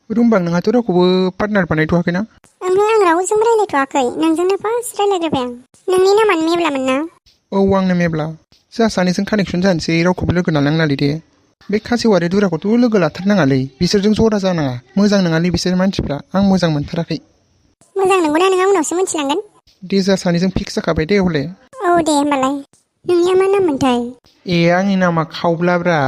रुमबां नोंहाथ' रावखौबो पार्टनार बानायथ'वाखैना? ओमफ्राय आं रावजोंबो रायलायथ'वाखै, नोंजोंनो फार्स्ट रायलायग्रोबाय आं। नोंनि नामानो मेब्लामोन ना? औ आंनो मेब्ला। जोंहा सानैजों कानेक्सन जानोसै, रावखौबो लोगो लानांलालै दे। बे खासेव आरो दुराखौथ' लोगो लाथारनाङालै, बिसोरजों जरा जानाङा। मोजां नङालै बिसोर मानसिफ्रा, आं मोजां मोनथाराखै। मोजां नंगौना नङा उनावसो मिथिलांगोन। दे जोंहा सानैजों फिक्स जाखाबाय दे हले। औ दे होमबालाय। नोंनिया मा नाममोनथाय? ए आंनि नामा खावब्लाब्रा।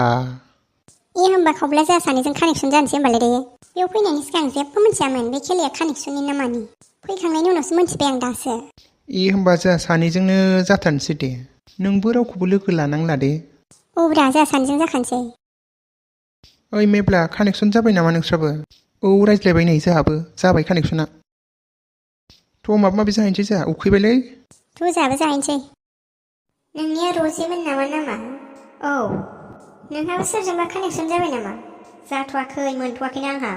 ए होमबा खावब्ला जोंहा सानैजों कानेक्सन जानोसै होमबालाय दे। बेयाव फैनायनि सिगां जेबो मिथियामोन बे खेलाया कानेक्सननि नामानि। फैखांनायनि उनावसो मिथिबाय आं दासो। ए होमबा जोंहा सानैजोंनो जाथारनोसै दे। नोंबो रावखौबो लोगो लानांला दे। औब्रा जोंहा सानैजों जाखानोसै। ओइ मेब्ला कानेक्सन जाबाय नामा नोंस्राबो? औ रायज्लायबाय नै जोंहाबो, जाबाय कानेक्सना। थ' माबा माबि जाहैनोसै जोंहा, उखैबायलै। थ' जोंहाबो जाहैनोसै। नोंनिया रजेमोन नामा नामा? औ। नोंहाबो सोरजोंबा कानेक्सन जाबाय नामा? जाथ'वाखै, मोनथ'वाखैना आंहा।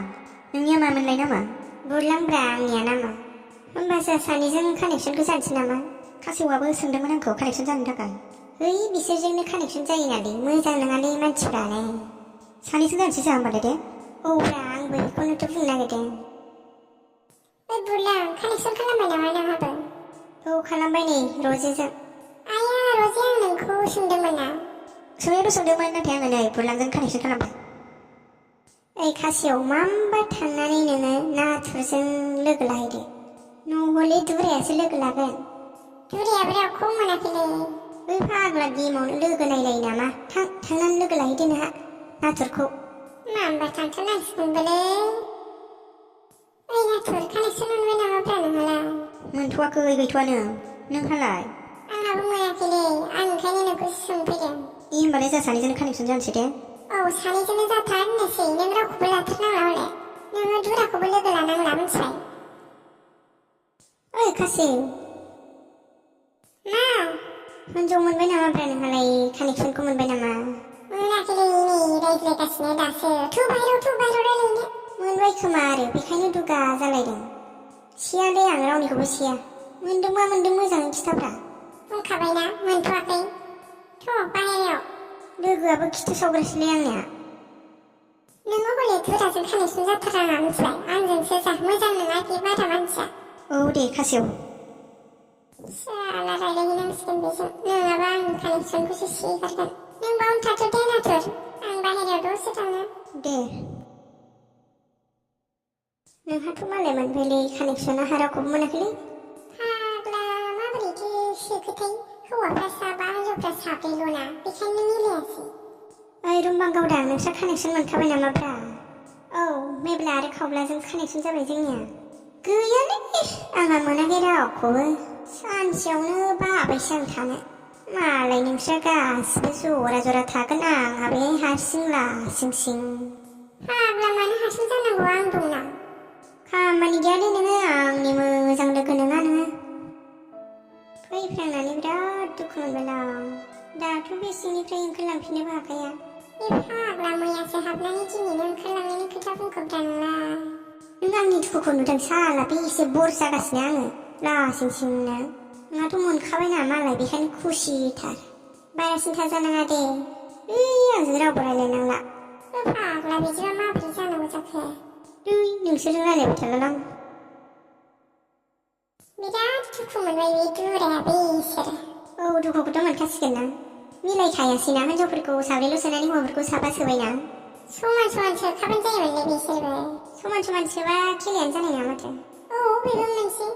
नोंनिया मामोनलाय नामा? बुरलांब्रा आंनिया नामा। होमबा जोंहा सानैजों कानेक्सनखौ जानोसै नामा? खासेवाबो सोंदोंमोन आंखौ कानेक्सन जानो थाखाय। है बिसोरजोंनो कानेक्सन जायोनालै, मोजां नङालै मानसिफ्रानो। सानैजों जानोसै जोंहा होमबालाय दे। औब्रा आंबो बेखौनोथ' बुंनो नागिरदों। ओइ बुरलां कानेक्सन खालामबाय नामा नोंहाबो? औ खालामबाय नै रजेजों। आया रजे आं नोंखौ सोंदोंमोन ना? सोंनायाथ' सोंदोंमोन, नाथाय आङो नै बुरलांजों कानेक्सन खालामबाय। ओइ खासेव मामबा थांनानै नोङो नाथुरजों लोगो लाहैदो। नहले दुरायासो लोगो लागोन। दुरायाबो रावखौ मोनाखैलै। बै फाग्ला गेमावनो लोगो नायलायो नामा? थांनानै लोगो लाहैदो नोंहा नाथुरखौ। मामबा थांथारनांसिगोनबोलै। ओइ नाथुर कानेक्सन मोनबाय नामाब्रा नोंहालाय? मोनथ'वाखै, गैथ'आनो। नोंहालाय? आंहाबो मोनाखैलै, आं ओंखायनो नोंखौ सोंफैदों। ए होमबालाय जोंहा सानैजोंनो कानेक्सन जानोसै दे। औ सानैजोंनो जाथारनोसै, नों रावखौबो लाथारनाङा हले। नोङो दुराखौबो लोगो लानांला मिथिबाय? ओइ खासेव। मा? हिनजाव मोनबाय नामाब्रा नोंहालाय, कानेक्सनखौ मोनबाय नामा? मोनाखैलै नै रायज्लायगासिनो दासो। थु बाहेराव रायज्लायनो। मोनबाय खोमा आरो बेखायनो दुगा जालायदों। सियालै आं रावनिखौबो सिया। मोनदोंबा मोनदों मोजाङै खिथाब्रा। बुंखाबायना मोनथ'वाखै। थ' बाहेरायाव। लोगोआबो खिथु सावग्रासोलै आंनिया। नोङो हले दुराजों कानेक्सन जाथारनाङा मिथिबाय? आंजोंसो जा, मोजां नङा बे बारा मानसिया। औ दे खासेव। साला रायलायहैनांसिगोन बेजों, नङाबा आंनि कानेक्सनखौसो सिगारगोन। नों बावनो थाथ' दे नाथुर, आं बाहेरायाव दसे थांनो। दे। नोंहाथ' मालाय मोनबायलै कानेक्सना, आंहा रावखौबो मोनाखैलै। फाग्ला माबोरैथो सोखोथाय, हौवाफ्रा साबा हिनजावफ्रा साब्रैल'ना, बेखायनो मिलायासै। ओइ रुमबां गावदां, नोंस्रा कानेक्सन मोनखाबाय नामाब्रा? औ मेब्ला आरो खावब्लाजों कानेक्सन जाबाय जोंनिया। गैयालै, आंहा मोनाखै रावखौबो। सानसेयावनो बाबायसो आं थानो। मालाय नोंस्रा गासिबो जरा जरा थागोन, आंहा बे हारसिं लासिं सिं। फाग्ला मानो हारसिं जानांगौ, आं दंना। खामानि गैयालै नोङो, आंनि मोजां लोगो नङा नोङो। फैफ्रांनानै बिराद दुखु मोनबायलां। दाथ' बे सिंनिफ्राय ओंखारलांफिननोबो हाखाया। बे फाग्ला मैयासो हाबनानै दिनैनो ओंखारलांनायनि खोथा बुंखोब्रा नोंलाय। नों आंनि दुखुखौ नुदों साला, बे एसे बर जागासिनो आङो लासिं सिंनो। नोंहाथ' मोनखाबायना मालाय, बेखायनो खुसिथार। बारा सिन्था जानाङा दे। आंजों रावबो रायलायनांला। फाग्ला बिदिबा माबोरै जानांगौ जाखो? नोंसोरजों रायलायबाय थालालां। बिराद दुखु मोनबाय बे दुराया बेसोरो। औ दुखुखौथ' मोनखासिगोन ना। मिलायखायासैना, हिनजावफोरखौ साब्रैल' सोनानै हौवाफोरखौ साबा सोबायना। समान समान सोखाबानो जायोमोनलै बिसोरबो। समान समान सोबा खेलायानो जानाय नङा माथो। औ बेबो मोनसे।